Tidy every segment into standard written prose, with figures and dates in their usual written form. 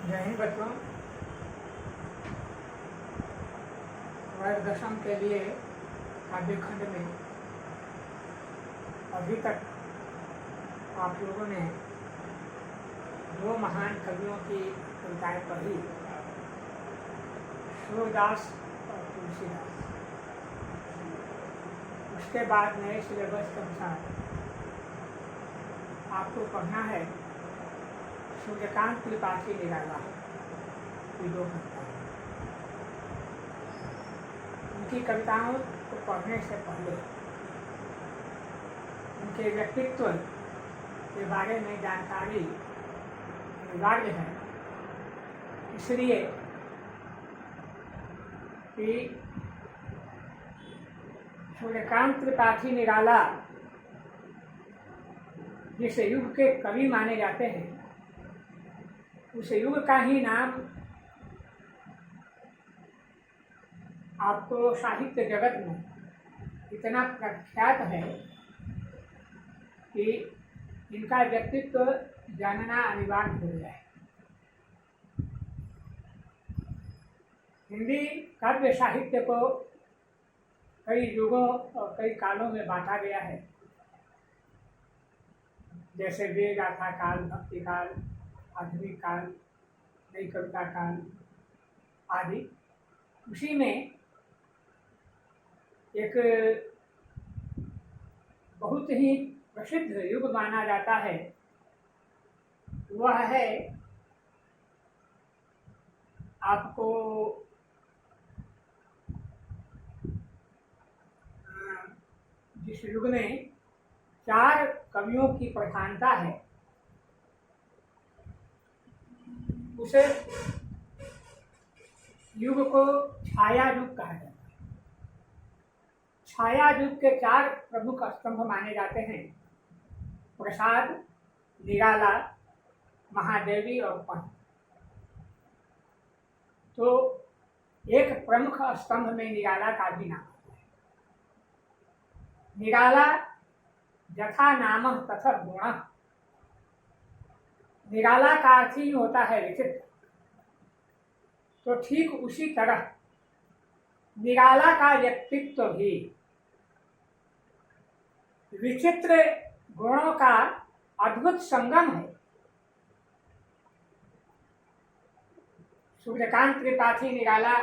जय हिंद बच्चों। वर्ग दशम के लिए काव्य खंड में अभी तक आप लोगों ने दो महान कवियों की कविताएं पढ़ी, सूरदास और तुलसीदास। उसके बाद नए सिलेबस के अनुसार आपको पढ़ना है सूर्यकांत त्रिपाठी निराला की दो कविताएं। उनकी कविताओं को पढ़ने से पहले उनके व्यक्तित्व के बारे में जानकारी अनिवार्य है, इसलिए कि सूर्यकांत त्रिपाठी निराला जिस युग के कवि माने जाते हैं, उस युग का ही नाम आपको साहित्य जगत में इतना प्रख्यात है कि इनका व्यक्तित्व जानना अनिवार्य हो गया है। हिंदी काव्य साहित्य को कई युगों और कई कालों में बांटा गया है, जैसे वेद गाथा काल, भक्ति काल, आधुनिक काल, नई कविता काल आदि। उसी में एक बहुत ही प्रसिद्ध युग माना जाता है, वह है आपको जिस युग में चार कवियों की प्रधानता है, उसे युग को छाया युग कहा जाता है। छाया युग के चार प्रमुख स्तंभ माने जाते हैं: प्रसाद, निराला, महादेवी और पंत। तो एक प्रमुख स्तंभ में निराला का भी नाम आता है। निराला यथा नामः तथा गुणः। निराला का अर्थ ही होता है विचित्र। तो ठीक उसी तरह निराला का व्यक्तित्व भी विचित्र गुणों का अद्भुत संगम है। सूर्यकांत त्रिपाठी निराला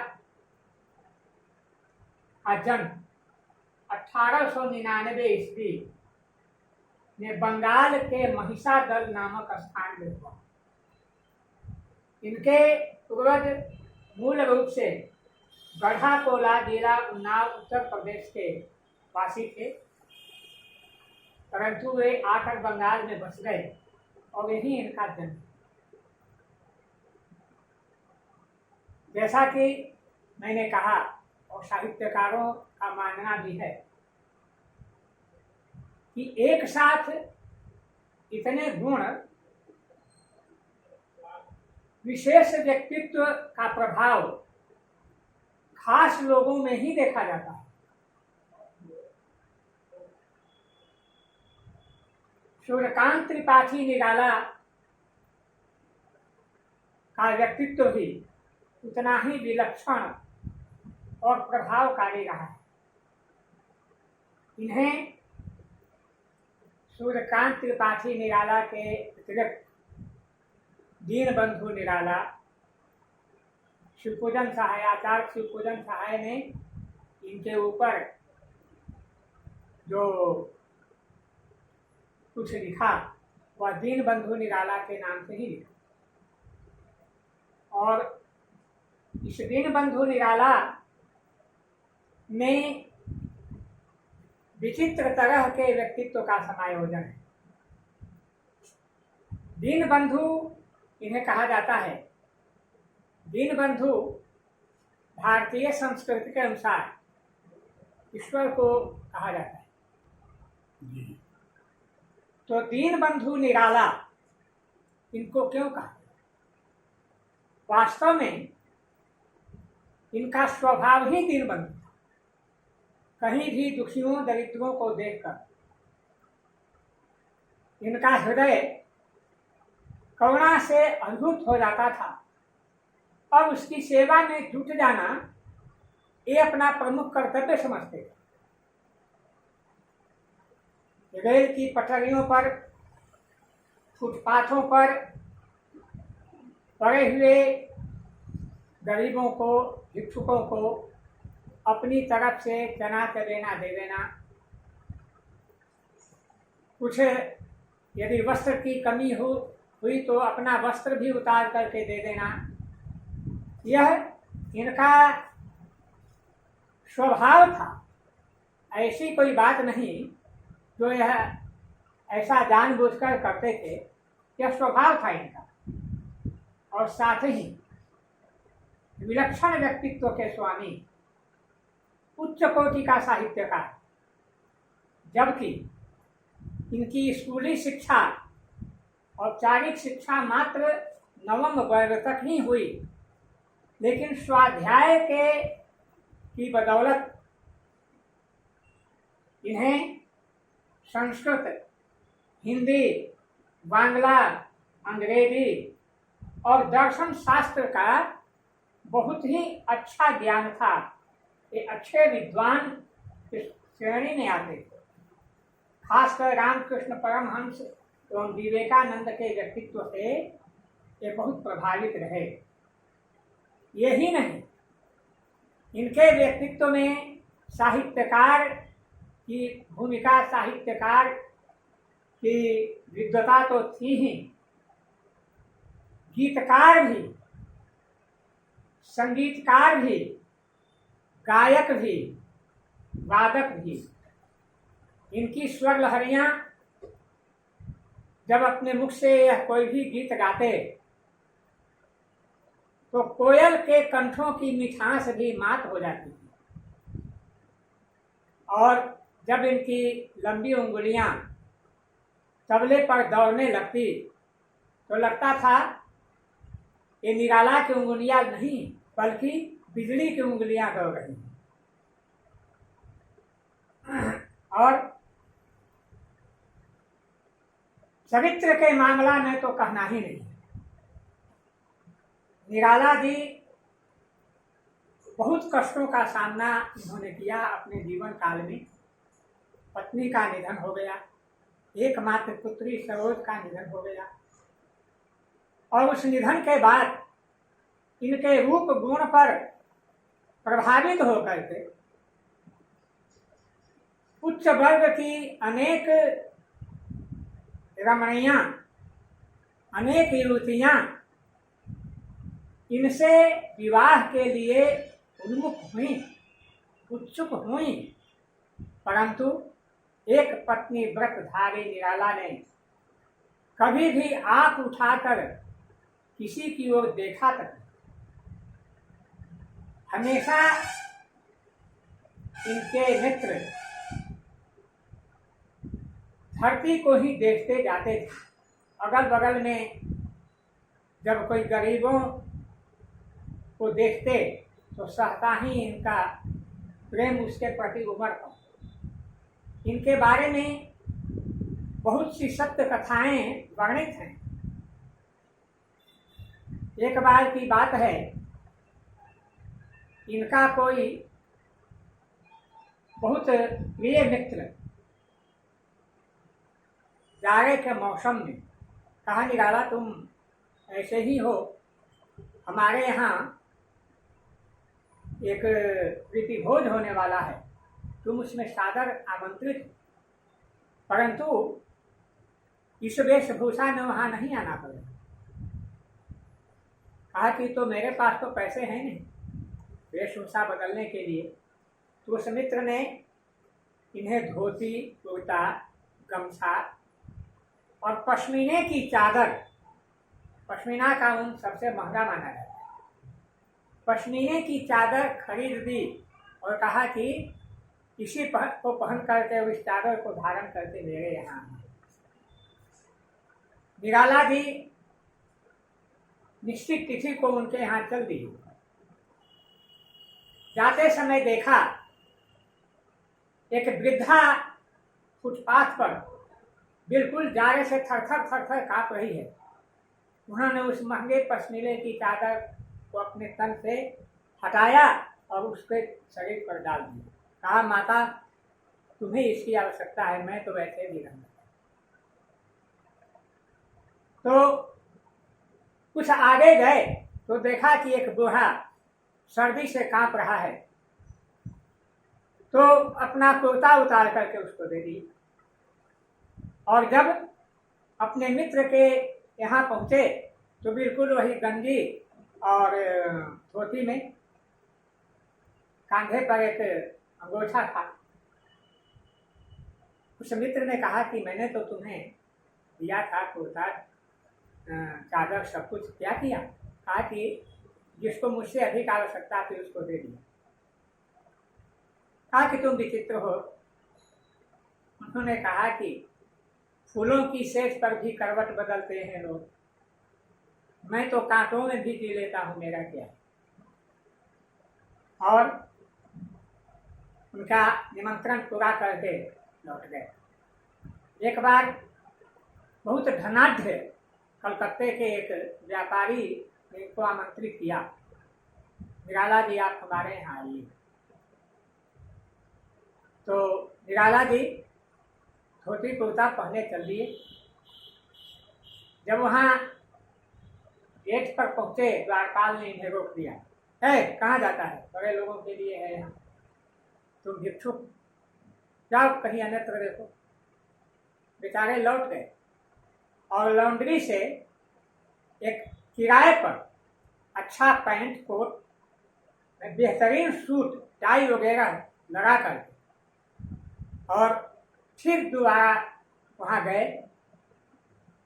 का जन्म 1899 ईस्वी में बंगाल के महिषादल नामक स्थान में हुआ। इनके पूर्वज मूल रूप से गढ़ाकोला जिला उन्नाव उत्तर प्रदेश के वासी थे, परंतु वे आकर बंगाल में बस गए और यही इनका जन्म। जैसा कि मैंने कहा और साहित्यकारों का मानना भी है कि एक साथ इतने गुण, विशेष व्यक्तित्व का प्रभाव खास लोगों में ही देखा जाता है। सूर्यकांत त्रिपाठी निराला का व्यक्तित्व भी उतना ही विलक्षण और प्रभावकारी रहा है। इन्हें सूर्यकांत त्रिपाठी निराला के अतिरिक्त दीनबंधु निराला, शिवपूजन सहाय, आचार्य शिवपूजन सहाय ने इनके ऊपर जो कुछ लिखा वह दीनबंधु निराला के नाम से ही लिखा। और इस दीनबंधु निराला में विचित्र तरह के व्यक्तित्व का समायोजन है। दीनबंधु इन्हें कहा जाता है। दीनबंधु भारतीय संस्कृति के अनुसार ईश्वर को कहा जाता है। तो दीनबंधु निराला इनको क्यों कहा? वास्तव में इनका स्वभाव ही दीनबंधु था। कहीं भी दुखियों, दरिद्रों को देखकर इनका हृदय करुणा से अद्भुत हो जाता था और उसकी सेवा में जुट जाना ये अपना प्रमुख कर्तव्य समझते थे। रेल की पटरियों पर, फुटपाथों पर पड़े हुए गरीबों को, भिक्षुकों को अपनी तरफ से चना चबेना दे देना, कुछ यदि वस्त्र की कमी हुई तो अपना वस्त्र भी उतार करके दे देना, यह इनका स्वभाव था। ऐसी कोई बात नहीं जो यह ऐसा जानबूझकर करते थे, यह स्वभाव था इनका। और साथ ही विलक्षण व्यक्तित्व के स्वामी, उच्च कोटि का साहित्यकार, जबकि इनकी स्कूली शिक्षा औपचारिक शिक्षा मात्र 9वीं वर्ग तक ही हुई, लेकिन स्वाध्याय की बदौलत इन्हें संस्कृत, हिंदी, बांग्ला, अंग्रेजी और दर्शन शास्त्र का बहुत ही अच्छा ज्ञान था। ये अच्छे विद्वान इस श्रेणी में आते थे। खासकर रामकृष्ण परमहंस एवं विवेकानंद के व्यक्तित्व से ये बहुत प्रभावित रहे। यही नहीं, इनके व्यक्तित्व में साहित्यकार की भूमिका, साहित्यकार की विद्वता तो थी ही, गीतकार भी, संगीतकार भी, गायक भी, वादक भी। इनकी स्वर लहरियां जब अपने मुख से यह कोई भी गीत गाते तो कोयल के कंठों की मिठास भी मात हो जाती थी। और जब इनकी लंबी उंगलियां तबले पर दौड़ने लगती तो लगता था ये निराला की उंगलियां नहीं बल्कि बिजली की उंगलियां दौड़ रही हैं। और चरित्र के मामला में तो कहना ही नहीं। निराला जी बहुत कष्टों का सामना इन्होंने किया अपने जीवन काल में। पत्नी का निधन हो गया, एकमात्र पुत्री सरोज का निधन हो गया, और उस निधन के बाद इनके रूप गुण पर प्रभावित होकर के उच्च वर्ग की अनेक रमणियां, अनेक युवतियां इनसे विवाह के लिए उन्मुख हुई, उत्सुक हुई, परंतु एक पत्नी व्रतधारी निराला ने कभी भी आंख उठाकर किसी की ओर देखा तक। हमेशा इनके मित्र धरती को ही देखते जाते थे। अगल बगल में जब कोई गरीबों को देखते तो सहता ही इनका प्रेम उसके प्रति उमड़ता। इनके बारे में बहुत सी सत्य कथाएं वर्णित हैं। एक बार की बात है, इनका कोई बहुत प्रिय मित्र जाड़े के मौसम में कहा, निराला तुम ऐसे ही हो, हमारे यहाँ एक प्रीति भोज होने वाला है, तुम उसमें सादर आमंत्रित, परंतु इस वेशभूषा में वहाँ नहीं आना पड़ेगा। कहा कि तो मेरे पास तो पैसे हैं नहीं वेशभूषा बदलने के लिए। तो उस मित्र ने इन्हें धोती, कुर्ता, गमछा और पश्मीने की चादर, पश्मीना का ऊन सबसे महंगा माना जाता है, पश्मीने की चादर खरीद दी और कहा कि इसी को पहन करके उस चादर को धारण करके मेरे यहाँ। निराला जी निश्चित तिथि को उनके यहाँ चल दी। जाते समय देखा एक वृद्धा फुटपाथ पर बिल्कुल जाड़े से थरथर थरथर कांप रही है। उन्होंने उस महंगे पश्मीने की चादर को अपने तन से हटाया और उसके शरीर पर डाल दिया। कहा, माता तुम्हें इसकी आवश्यकता है, मैं तो वैसे भी रहूंगा। तो कुछ आगे गए तो देखा कि एक बूढ़ा सर्दी से कांप रहा है, तो अपना कुर्ता उतार करके उसको दे दी। और जब अपने मित्र के यहाँ पहुंचे तो बिल्कुल वही गंजी और धोती में, कांधे पर एक अंगोछा था। उस मित्र ने कहा कि मैंने तो तुम्हें दिया था कुर्ता, चादर, सब कुछ, क्या किया? कहा कि जिसको मुझसे अधिक आवश्यकता थी उसको दे दिया। कहा कि तुम विचित्र हो। उन्होंने कहा कि फूलों की सेज पर भी करवट बदलते हैं लोग, मैं तो कांटों में भी जी लेता हूं, मेरा क्या है। और उनका निमंत्रण पूरा करके लौट गए। एक बार बहुत धनाढ़ कलकत्ते के एक व्यापारी ने इनको आमंत्रित किया, निराला जी आप हमारे यहाँ आइए। तो निराला जी धोती कुर्ता पहने चल दिए। जब वहाँ गेट पर पहुंचे, द्वारपाल ने इन्हें रोक दिया। है, कहाँ जाता है? बड़े लोगों के लिए है यहाँ, तुम भिक्षुक, जाओ कहीं अन्यत्र देखो। बेचारे लौट गए और लॉन्ड्री से एक किराए पर अच्छा पैंट, कोट, बेहतरीन सूट, टाई वगैरह लगा करके और फिर दोबारा वहाँ गए।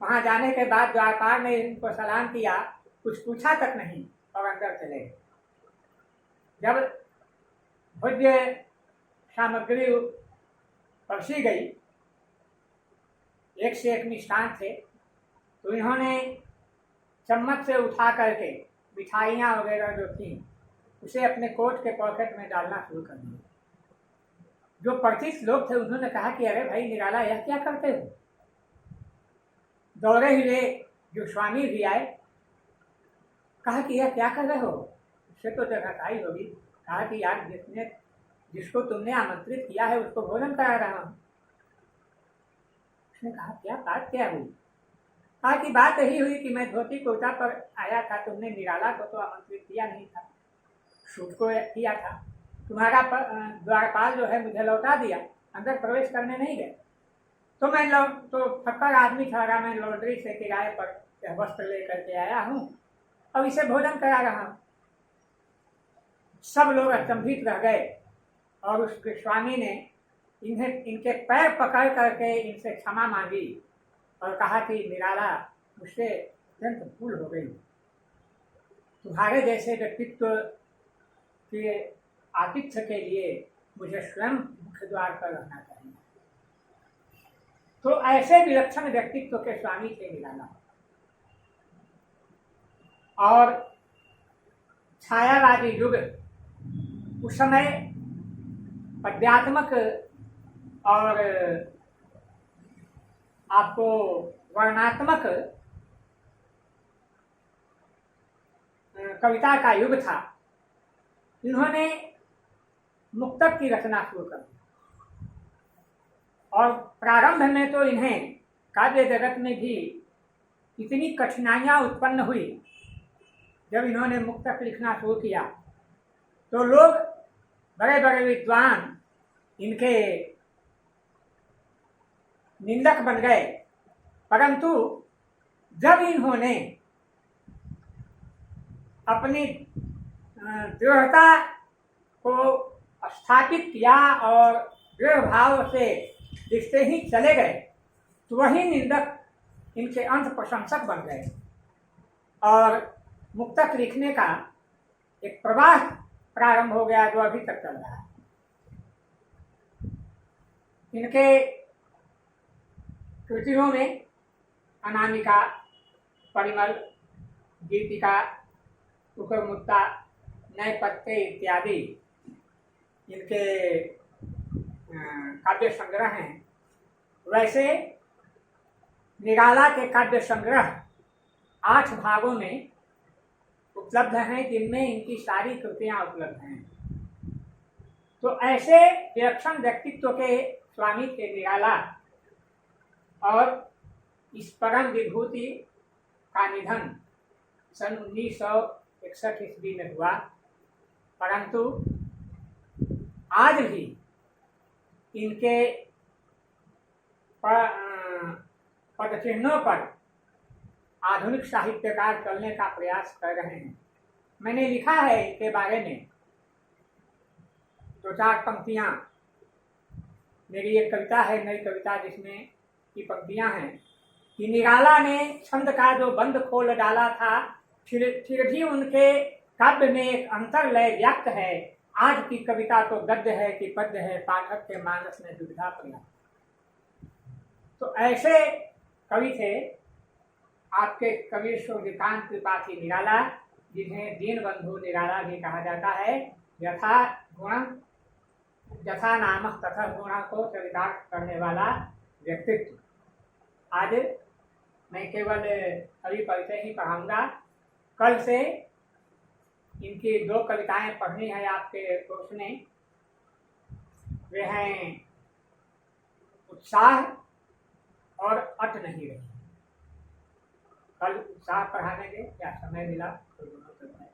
वहाँ जाने के बाद द्वारपाल ने इनको सलाम किया, कुछ पूछा तक नहीं और अंदर चले गए। जब भोज्य सामग्री परसी गई, एक से एक मिष्ठान थे, तो इन्होंने चम्मच से उठा करके मिठाइयाँ वगैरह जो थी उसे अपने कोट के पॉकेट में डालना शुरू कर दिया। जो परिचित लोग थे उन्होंने कहा कि अरे भाई निराला, यह क्या करते हो? दौड़े हुए जो स्वामी भी आए, कहा कि यह क्या कर रहे हो? इससे तो जगहताई होगी। कहा कि यार जिसको तुमने आमंत्रित किया है उसको भोजन करा रहा हूँ। उसने कहा क्या बात क्या हुई? कहा कि बात यही हुई कि मैं धोती कुर्ता पर आया था, तुमने निराला को तो आमंत्रित किया नहीं था, सूट को किया था। तुम्हारा द्वारपाल जो है मुझे लौटा दिया, अंदर प्रवेश करने नहीं गए। तो मैं तो फक्कर आदमी ठहरा, मैं लॉन्ड्री से किराए पर वस्त्र लेकर के आया हूँ और इसे भोजन करा रहा हूँ। सब लोग अचंभित रह गए और उसके स्वामी ने इनके पैर पकड़ करके इनसे क्षमा मांगी और कहा कि निराला, मुझसे अत्यंत भूल हो गई, तुम्हारे जैसे व्यक्तित्व के आतिथ्य के लिए मुझे स्वयं मुख्य द्वार पर रहना चाहिए। तो ऐसे विलक्षण व्यक्तित्व के स्वामी थे निराला। और छायावादी युग, उस समय पद्यात्मक और आपको वर्णात्मक कविता का युग था। इन्होंने मुक्तक की रचना शुरू कर दी और प्रारंभ में तो इन्हें काव्य जगत में भी इतनी कठिनाइयां उत्पन्न हुई। जब इन्होंने मुक्तक लिखना शुरू किया तो लोग, बड़े बड़े विद्वान इनके निंदक बन गए, परंतु जब इन्होंने अपनी दृढ़ता को स्थापित किया और दृढ़ भाव से लिखते ही चले गए, तो वही निंदक इनके अंत प्रशंसक बन गए और मुक्तक लिखने का एक प्रवाह प्रारंभ हो गया जो अभी तक चल रहा है। इनके कृतियों में अनामिका, परिमल, गीतिका, उकरमुत्ता, नए पत्ते इत्यादि इनके काव्य संग्रह हैं। वैसे निराला के काव्य संग्रह 8 भागों में उपलब्ध हैं जिनमें इनकी सारी कृतियां उपलब्ध हैं। तो ऐसे विलक्षण व्यक्तित्व के स्वामी थे निराला, और इस परम विभूति का निधन सन 1961 ईस्वी में हुआ। परंतु आज भी इनके पदचिन्हों पर आधुनिक साहित्यकार चलने का प्रयास कर रहे हैं। मैंने लिखा है इनके बारे में 2-4 पंक्तियां। मेरी एक कविता है, नई कविता, जिसमें की पंक्तियां हैं कि निराला ने छंद का जो बंद खोल डाला था, फिर भी उनके काव्य में एक अंतर्लय व्याप्त है। आज की कविता तो गद्य है कि पद्य है, पाठक के मानस में दुविधा पर्याप्त। तो ऐसे कवि थे आपके कवि सूर्यकांत त्रिपाठी निराला, जिन्हें दीनबंधु निराला भी कहा जाता है। यथा गुण यथा नामक तथा गुण को चरितार्थ करने वाला व्यक्तित्व। आज मैं केवल कवि परिचय ही पढ़ाऊंगा। कल से इनकी 2 कविताएं पढ़नी है आपके कोर्स में। वे हैं उत्साह और अट नहीं रही। कल उत्साह पढ़ाने के, क्या समय मिला तो दोनों कविताएं